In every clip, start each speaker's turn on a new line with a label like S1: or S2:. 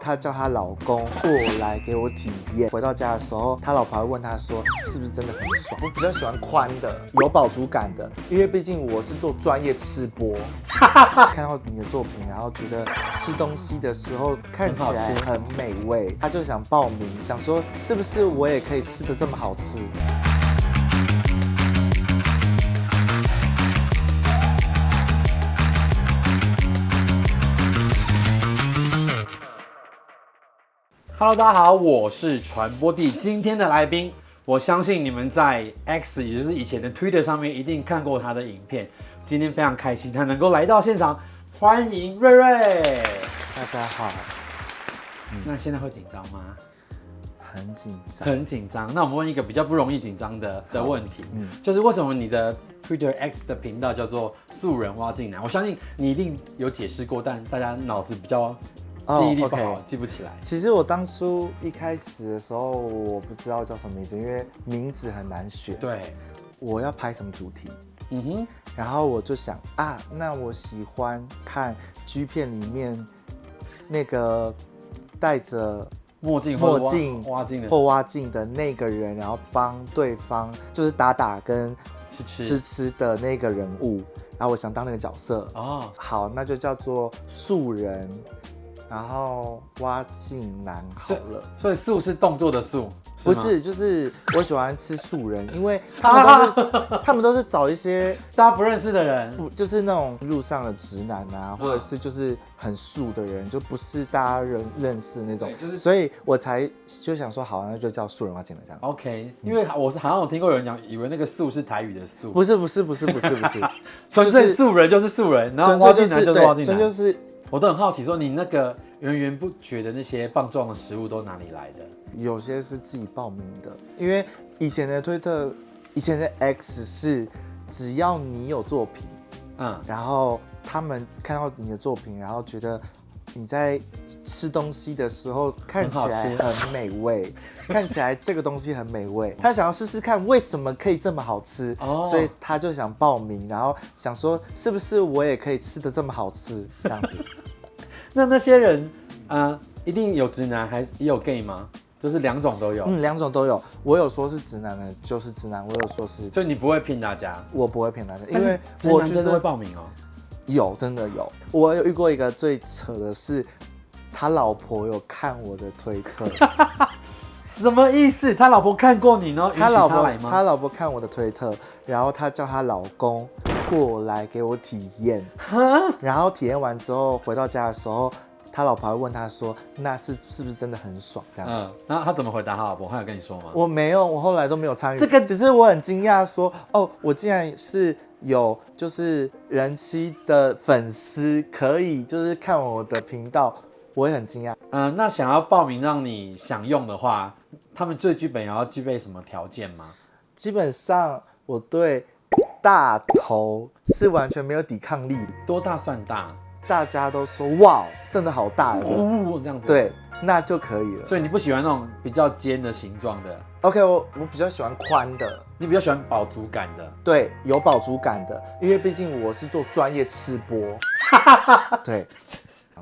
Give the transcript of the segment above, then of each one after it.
S1: 她叫她老公过来给我体验。回到家的时候，她老婆还问她说，是不是真的很爽？我比较喜欢宽的，有饱足感的，因为毕竟我是做专业吃播。看到你的作品，然后觉得吃东西的时候看起来很美味，她就想报名，想说是不是我也可以吃得这么好吃？Hello，
S2: 大家好，我是传播帝。今天的来宾，我相信你们在 X， 也就是以前的 Twitter 上面一定看过他的影片。今天非常开心，他能够来到现场，欢迎瑞瑞。
S1: 大家好。
S2: 那现在会紧张吗？
S1: 很紧张，
S2: 很紧张。那我们问一个比较不容易紧张的问题，就是为什么你的 Twitter X 的频道叫做素人挖进来？我相信你一定有解释过，但大家脑子比较记忆力不好，记不起来。
S1: 其实我当初一开始的时候，我不知道叫什么名字，因为名字很难选。
S2: 对，
S1: 我要拍什么主题？然后我就想啊，那我喜欢看 G 片里面那个戴着
S2: 墨镜挖镜
S1: 的那个人，然后帮对方就是打跟吃的那个人物，然后我想当那个角色。哦，好，那就叫做素人。然后挖镜男好了，
S2: 所以素是动作的素，
S1: 不是，就是我喜欢吃素人，因为他们都是找一些
S2: 大家不认识的人，
S1: 就是那种路上的直男啊，或者是就是很素的人，就不是大家认识那种，所以我才就想说，好，那就叫素人挖镜男这样。
S2: OK， 因为好像有听过有人讲，以为那个素是台语的素，
S1: 不是，
S2: 纯粹素人就是素人，然后挖镜男就是挖镜男，
S1: 就是。
S2: 我都很好奇，说你那个源源不绝的那些棒状的食物都哪里来的？
S1: 有些是自己报名的，因为以前的推特，以前的 X 是只要你有作品，然后他们看到你的作品，然后觉得你在吃东西的时候看起来很美味，看起来这个东西很美味，他想要试试看为什么可以这么好吃，所以他就想报名，然后想说是不是我也可以吃得这么好吃这样子。
S2: 那些人，一定有直男还是也有 gay 吗？就是两种都有。
S1: 两种都有。我有说是直男的，就是直男；我有说是，
S2: 所以你不会骗大家。
S1: 我不会骗大家，因为
S2: 直男真的会报名哦。
S1: 有，真的有。我有遇过一个最扯的是，他老婆有看我的推特。
S2: 什么意思？他老婆看过你呢？
S1: 他老婆看我的推特，然后他叫他老公过来给我体验。然后体验完之后回到家的时候，他老婆还问他说：“那是不是真的很爽？”这样子。
S2: 然后他怎么回答他老婆？他有跟你说吗？
S1: 我没有，我后来都没有参与。这个只是我很惊讶，说哦，我竟然是有就是人妻的粉丝可以就是看我的频道。我也很惊讶。
S2: 那想要报名让你享用的话，他们最基本要具备什么条件吗？基
S1: 本上我对大头是完全没有抵抗力的。
S2: 多大算大？
S1: 大家都说哇，真的好大
S2: 这样子。
S1: 对，那就可以了。
S2: 所以你不喜欢那种比较尖的形状的
S1: ？OK， 我比较喜欢宽的。
S2: 你比较喜欢饱足感的？
S1: 对，有饱足感的，因为毕竟我是做专业吃播。对。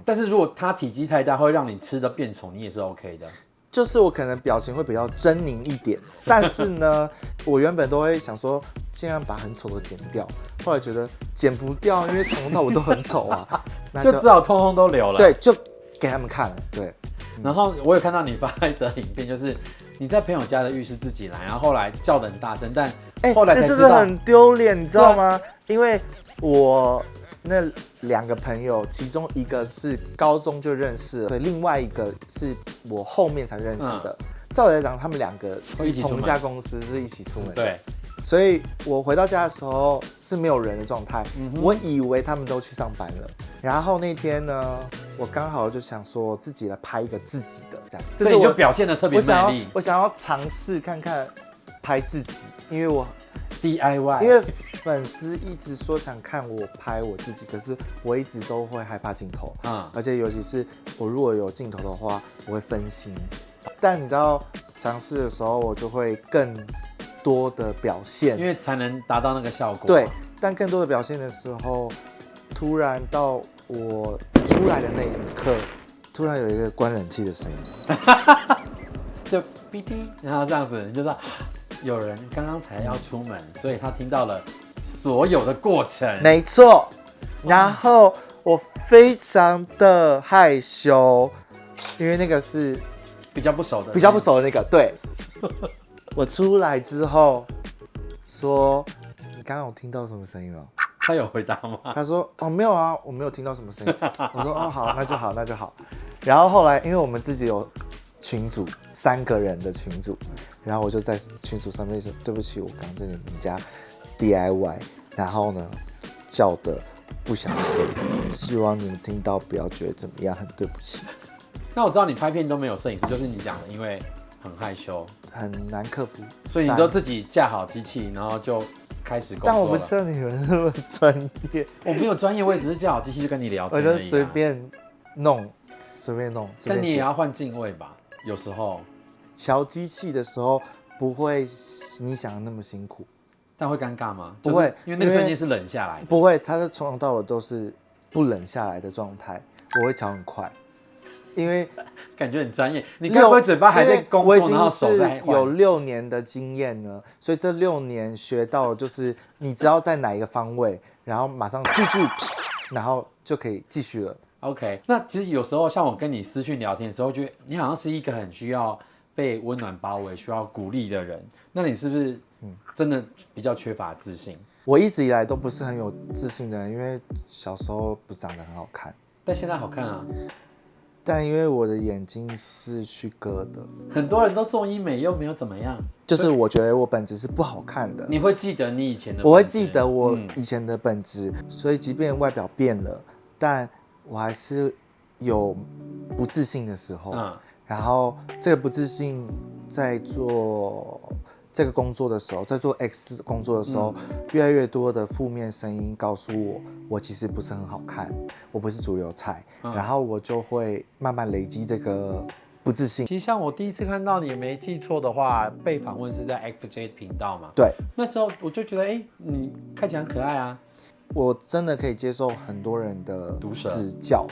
S2: 但是如果它体积太大，会让你吃的变丑，你也是 OK 的。
S1: 就是我可能表情会比较狰狞一点，但是呢，我原本都会想说尽量把很丑的剪掉，后来觉得剪不掉，因为从头到尾都很丑啊，
S2: 那就只好通通都留了。
S1: 对，就给他们看了。对。
S2: 然后我有看到你发一则影片，就是你在朋友家的浴室自己来，然后后来叫得很大声，但后来才知道，
S1: 那真的很丢脸，你知道吗？因为我那2个朋友，其中一个是高中就认识了，对，另外一个是我后面才认识的。照理来讲，他们2个是同一家公司，是一起出门。
S2: 对，
S1: 所以我回到家的时候是没有人的状态，我以为他们都去上班了。然后那天呢，我刚好就想说自己来拍一个自己的这样，
S2: 所以你就表现得特别卖力。
S1: 我想要尝试看看拍自己，因为我。
S2: DIY，
S1: 因为粉丝一直说想看我拍我自己，可是我一直都会害怕镜头，而且尤其是我如果有镜头的话，我会分心。但你知道，尝试的时候我就会更多的表现，
S2: 因为才能达到那个效果。
S1: 对，但更多的表现的时候，突然到我出来的那一刻，突然有一个关冷气的声音，
S2: 就哔哔，然后这样子，你就知道有人刚刚才要出门，所以他听到了所有的过程。
S1: 没错。然后我非常的害羞，因为那个是
S2: 比较不熟的
S1: 那个。对，我出来之后说：“你刚刚有听到什么声音吗？”
S2: 他有回答吗？
S1: 他说：“哦，没有啊，我没有听到什么声音。”我说：“哦，好，那就好，那就好。”然后后来，因为我们自己有群组，3个人的群组，然后我就在群组上面说：“对不起，我刚在你们家 DIY， 然后呢叫的不小心，希望你们听到不要觉得怎么样，很对不起。”
S2: 那我知道你拍片都没有摄影师，就是你讲的，因为很害羞，
S1: 很难克服，
S2: 所以你就自己架好机器，然后就开始工作了。
S1: 但我不像你们那么专业，
S2: 我没有专业，我也只是架好机器就跟你聊天而已、啊。
S1: 我就随便弄。
S2: 但你也要换镜位吧？有时候
S1: 调机器的时候不会你想的那么辛苦，
S2: 但会尴尬吗？
S1: 不会，
S2: 因为那个瞬间是冷下来的。
S1: 不会，它是从头到尾都是不冷下来的状态。我会调很快，因为
S2: 感觉很专业。你该不会嘴巴还在工作，然后手在
S1: 换？有6年的经验呢，所以这6年学到的就是你知道在哪一个方位，然后马上记住，然后就可以继续了。
S2: OK， 那其实有时候像我跟你私讯聊天的时候，觉得你好像是一个很需要被温暖包围、需要鼓励的人。那你是不是真的比较缺乏自信？
S1: 我一直以来都不是很有自信的人，因为小时候不长得很好看，
S2: 但现在好看啊。
S1: 但因为我的眼睛是去割的，
S2: 很多人都做医美又没有怎么样。
S1: 就是我觉得我本质是不好看的。
S2: 你会记得你以前的本质？
S1: 我会记得我以前的本质，所以即便外表变了，但我还是有不自信的时候。然后这个不自信在做这个工作的时候，在做 X 工作的时候，越来越多的负面声音告诉我其实不是很好看，我不是主流菜，然后我就会慢慢累积这个不自信。
S2: 其实像我第一次看到你，没记错的话，被访问是在 FJ 频道嘛？
S1: 对，
S2: 那时候我就觉得，你看起来很可爱啊。
S1: 我真的可以接受很多人的指教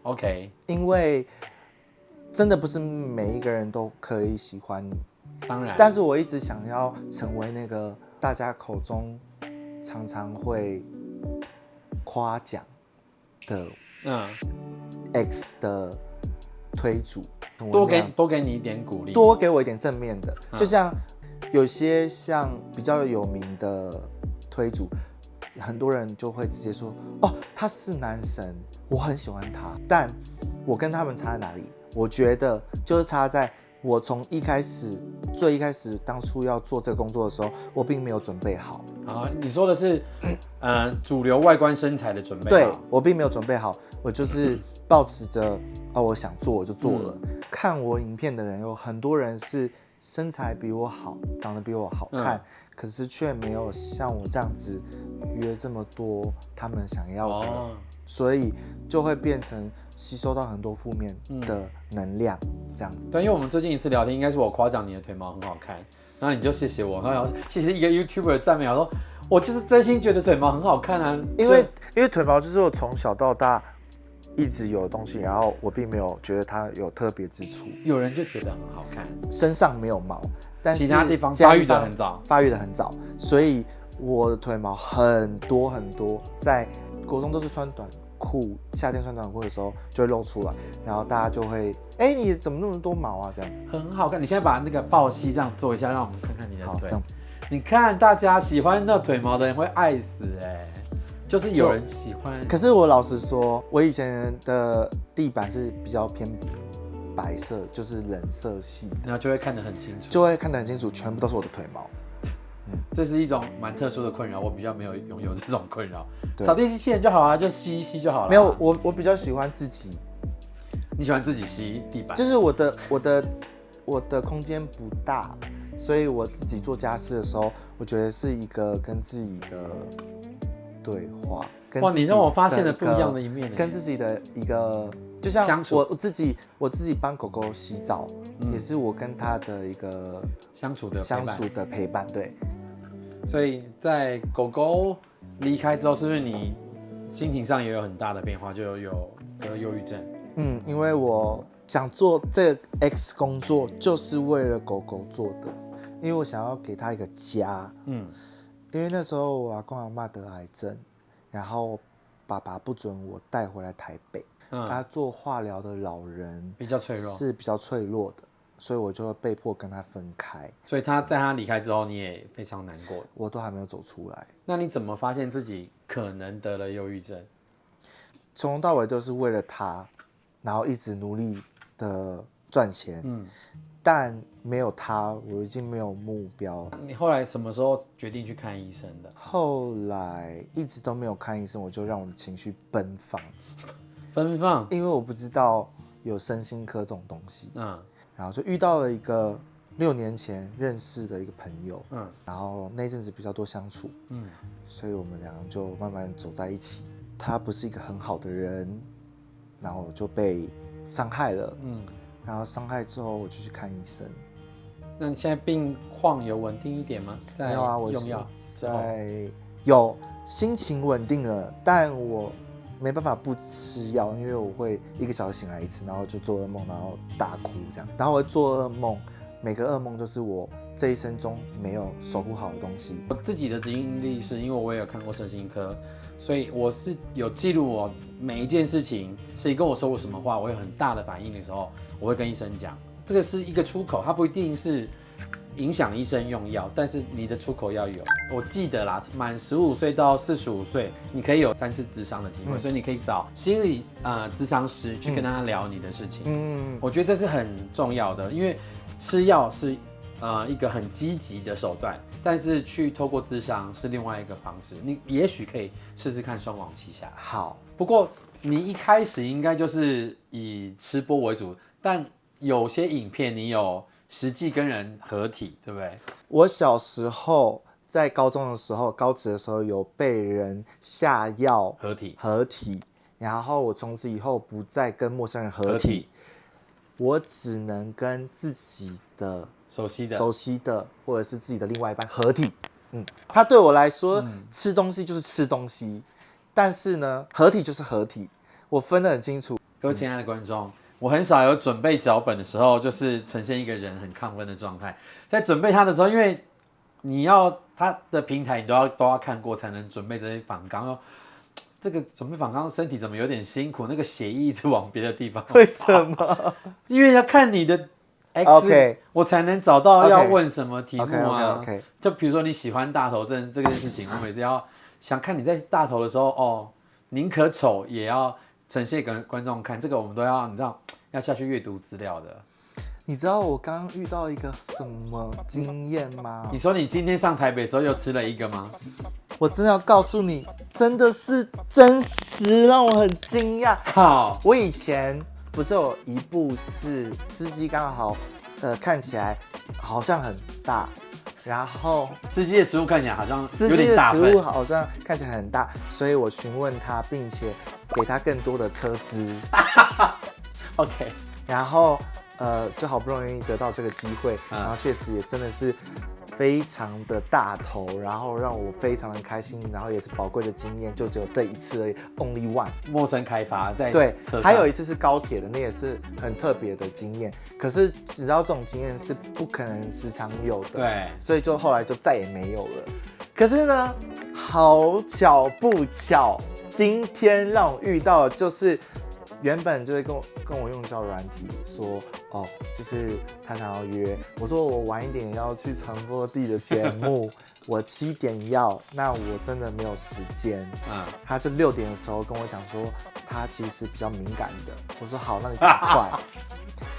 S2: ，OK，
S1: 因为真的不是每一个人都可以喜欢你，
S2: 当然。
S1: 但是我一直想要成为那个大家口中常常会夸奖的X 的推主，
S2: 多给你一点鼓励，
S1: 多给我一点正面的，就像有些像比较有名的推主。很多人就会直接说：“哦，他是男神，我很喜欢他。”但我跟他们差在哪里？我觉得就是差在我从最一开始当初要做这个工作的时候，我并没有准备好。
S2: 啊，你说的是主流外观身材的准备好？
S1: 对，我并没有准备好，我就是抱持着我想做我就做了。看我影片的人有很多人是身材比我好，长得比我好看，可是却没有像我这样子约这么多他们想要的，所以就会变成吸收到很多负面的能量，这样子。
S2: 对，因为我们最近一次聊天，应该是我夸奖你的腿毛很好看，然后你就谢谢我，然后谢谢一个 YouTuber 的赞美，我说我就是真心觉得腿毛很好看啊，
S1: 因为腿毛就是我从小到大一直有的东西，然后我并没有觉得它有特别之处。
S2: 有人就觉得很好看，
S1: 身上没有毛，但是
S2: 其他地方发育得很早，
S1: 所以我的腿毛很多很多，在国中都是穿短裤，夏天穿短裤的时候就会露出来，然后大家就会，你怎么那么多毛啊？这样子
S2: 很好看。你现在把那个抱膝这样做一下，让我们看看你的腿。
S1: 好，这样子。
S2: 你看，大家喜欢那腿毛的人会爱死就是有人喜欢。
S1: 可是我老实说，我以前的地板是比较偏白色，就是冷色系，
S2: 然后就会看得很清楚，
S1: 全部都是我的腿毛。
S2: 这是一种蛮特殊的困扰，我比较没有拥有这种困扰。扫地机器人就好了，就吸一吸就好了。
S1: 没有，我比较喜欢自己。
S2: 你喜欢自己吸地板？
S1: 就是我的空间不大，所以我自己做家事的时候，我觉得是一个跟自己的对话。
S2: 哇，你让我发现了不一样的一面。
S1: 跟自己的一个，就像我自己帮狗狗洗澡，也是我跟它的一个相处的陪伴。对。
S2: 所以在狗狗离开之后，是不是你心情上也有很大的变化？就有得忧郁症？
S1: 因为我想做这个 X 工作，就是为了狗狗做的，因为我想要给它一个家。因为那时候我阿公阿嬷得癌症，然后爸爸不准我带回来台北。他做化疗的老人
S2: 比较脆弱，
S1: 是比较脆弱的，所以我就被迫跟他分开。
S2: 所以在他离开之后，你也非常难过。
S1: 我都还没有走出来。
S2: 那你怎么发现自己可能得了忧郁症？
S1: 从头到尾都是为了他，然后一直努力的赚钱。但没有他，我已经没有目标。
S2: 你后来什么时候决定去看医生的？
S1: 后来一直都没有看医生，我就让我的情绪奔放。因为我不知道有身心科这种东西。然后就遇到了一个6年前认识的一个朋友。然后那阵子比较多相处。所以我们两个就慢慢走在一起。他不是一个很好的人，然后我就被伤害了。然后伤害之后我就去看医生。
S2: 那你现在病况有稳定一点吗？
S1: 没有啊，我
S2: 用药
S1: 有心情稳定了，但我没办法不吃药，因为我会1个小时醒来一次，然后就做噩梦，然后大哭这样，然后我会做噩梦，每个噩梦都是我这一生中没有守护好的东西。
S2: 我自己的经历是因为我也有看过身心科，所以我是有记录我每一件事情，谁跟我说过什么话，我有很大的反应的时候，我会跟医生讲，这个是一个出口，它不一定是影响医生用药，但是你的出口要有。我记得啦，满15岁到45岁，你可以有3次咨商的机会，所以你可以找心理咨商师去跟他聊你的事情。我觉得这是很重要的，因为吃药是一个很积极的手段，但是去透过咨商是另外一个方式。你也许可以试试看双管齐下。
S1: 好，
S2: 不过你一开始应该就是以吃播为主，但有些影片你有实际跟人合体，对不对？
S1: 我小时候在高中的时候，高职的时候有被人下药合体，然后我从此以后不再跟陌生人合体，我只能跟自己的熟悉的或者是自己的另外一半合体。他对我来说，吃东西就是吃东西，但是呢，合体就是合体，我分得很清楚。
S2: 各位亲爱的观众，我很少有准备脚本的时候，就是呈现一个人很亢奋的状态。在准备他的时候，因为你要他的平台，你都要看过才能准备这些访纲。这个准备访纲，身体怎么有点辛苦？那个血液一直往别的地方跑。
S1: 为什么？
S2: 因为要看你的 X， 我才能找到要问什么题目啊。就比如说你喜欢大头症这件事情，我每次要想看你在大头的时候，宁可丑也要呈现给观众看，这个我们都要，你知道要下去阅读资料的。
S1: 你知道我刚刚遇到一个什么经验吗？
S2: 你说你今天上台北的时候又吃了一个吗？
S1: 我真的要告诉你，真的是真实，让我很惊讶。
S2: 好，
S1: 我以前不是有一部是司机刚好，看起来好像很大，然后
S2: 司机的食物看起来好像有点大份，
S1: 司机的食物好像看起来很大，所以我询问他，并且给他更多的车资。
S2: OK，
S1: 然后就好不容易得到这个机会，然后确实也真的是非常的大头，然后让我非常的开心，然后也是宝贵的经验，就只有这一次而已 ，only one。
S2: 陌生开发在
S1: 对
S2: 车上，
S1: 还有一次是高铁的，那也是很特别的经验。可是你知道这种经验是不可能时常有的，
S2: 对，
S1: 所以就后来就再也没有了。可是呢，好巧不巧，今天让我遇到的就是原本就是跟我用交友软体说，就是他想要约，我说我晚一点要去传播地的节目，我7点要，那我真的没有时间。他就6点的时候跟我讲说，他其实比较敏感的。我说好，那你赶快。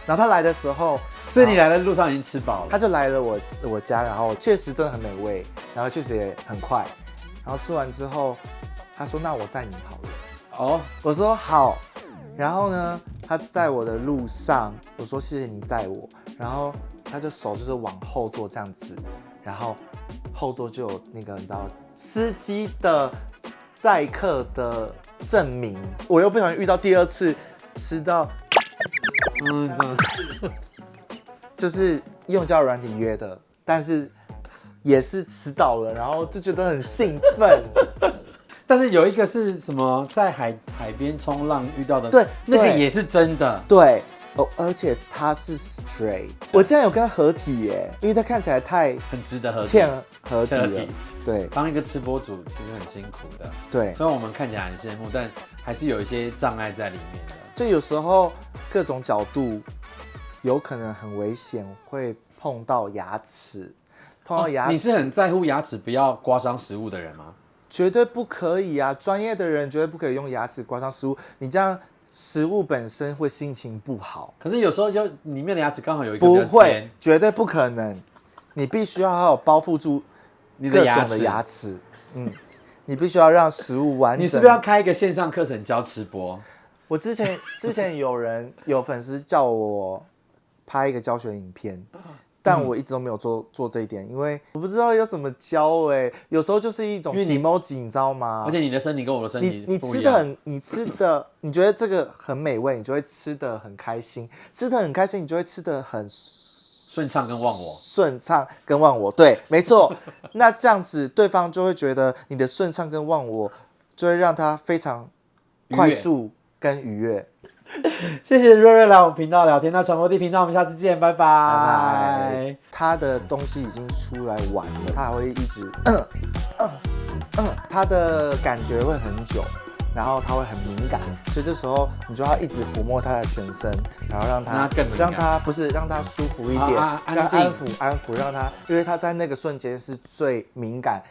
S1: 然后他来的时候，
S2: 所以你来的路上已经吃饱了。
S1: 他就来了我家，然后确实真的很美味，然后确实也很快。然后吃完之后，他说那我载你好了。我说好。然后呢，他在我的路上，我说谢谢你载我，然后他就手就是往后座这样子，然后后座就有那个你知道司机的载客的证明，我又不小心遇到第2次吃到，就是用交友软体约的，但是也是吃到了，然后就觉得很兴奋。
S2: 但是有一个是什么，在海边冲浪遇到的，
S1: 对，
S2: 那个也是真的。
S1: 对，而且他是 straight， 我竟然有跟他合体耶，因为他看起来
S2: 很值得合体，
S1: 欠合体了。对，
S2: 当一个吃播主其实很辛苦的。
S1: 对，
S2: 虽然我们看起来很羡慕，但还是有一些障碍在里面的。
S1: 就有时候各种角度有可能很危险，会碰到牙齿。碰到牙齿，
S2: 你是很在乎牙齿不要刮伤食物的人吗？
S1: 绝对不可以啊！专业的人绝对不可以用牙齿刮伤食物，你这样食物本身会心情不好。
S2: 可是有时候就里面的牙齿刚好有一个
S1: 不会，绝对不可能。你必须要好好包覆住
S2: 你
S1: 各种的牙齿。你必须要让食物完整。
S2: 你是不是要开一个线上课程教吃播？
S1: 我之前有粉丝叫我拍一个教学影片，但我一直都没有做这一点，因为我不知道要怎么教有时候就是一种 emoji， 你知道吗？
S2: 而且你的身体跟我的身体
S1: 你吃的你觉得这个很美味，你就会吃得很开心，吃得很开心，你就会吃得很
S2: 顺畅跟忘我，
S1: 顺畅跟忘我，对，没错。那这样子，对方就会觉得你的顺畅跟忘我，就会让他非常快速跟愉悦。
S2: 谢谢瑞瑞来我们频道聊天，那传播地频道我们下次见，拜拜。
S1: 他的东西已经出来玩了，他还会一直他的感觉会很久，然后他会很敏感，所以这时候你就要一直抚摸他的全身，然后让他舒服一点，让安抚，让他，因为他在那个瞬间是最敏感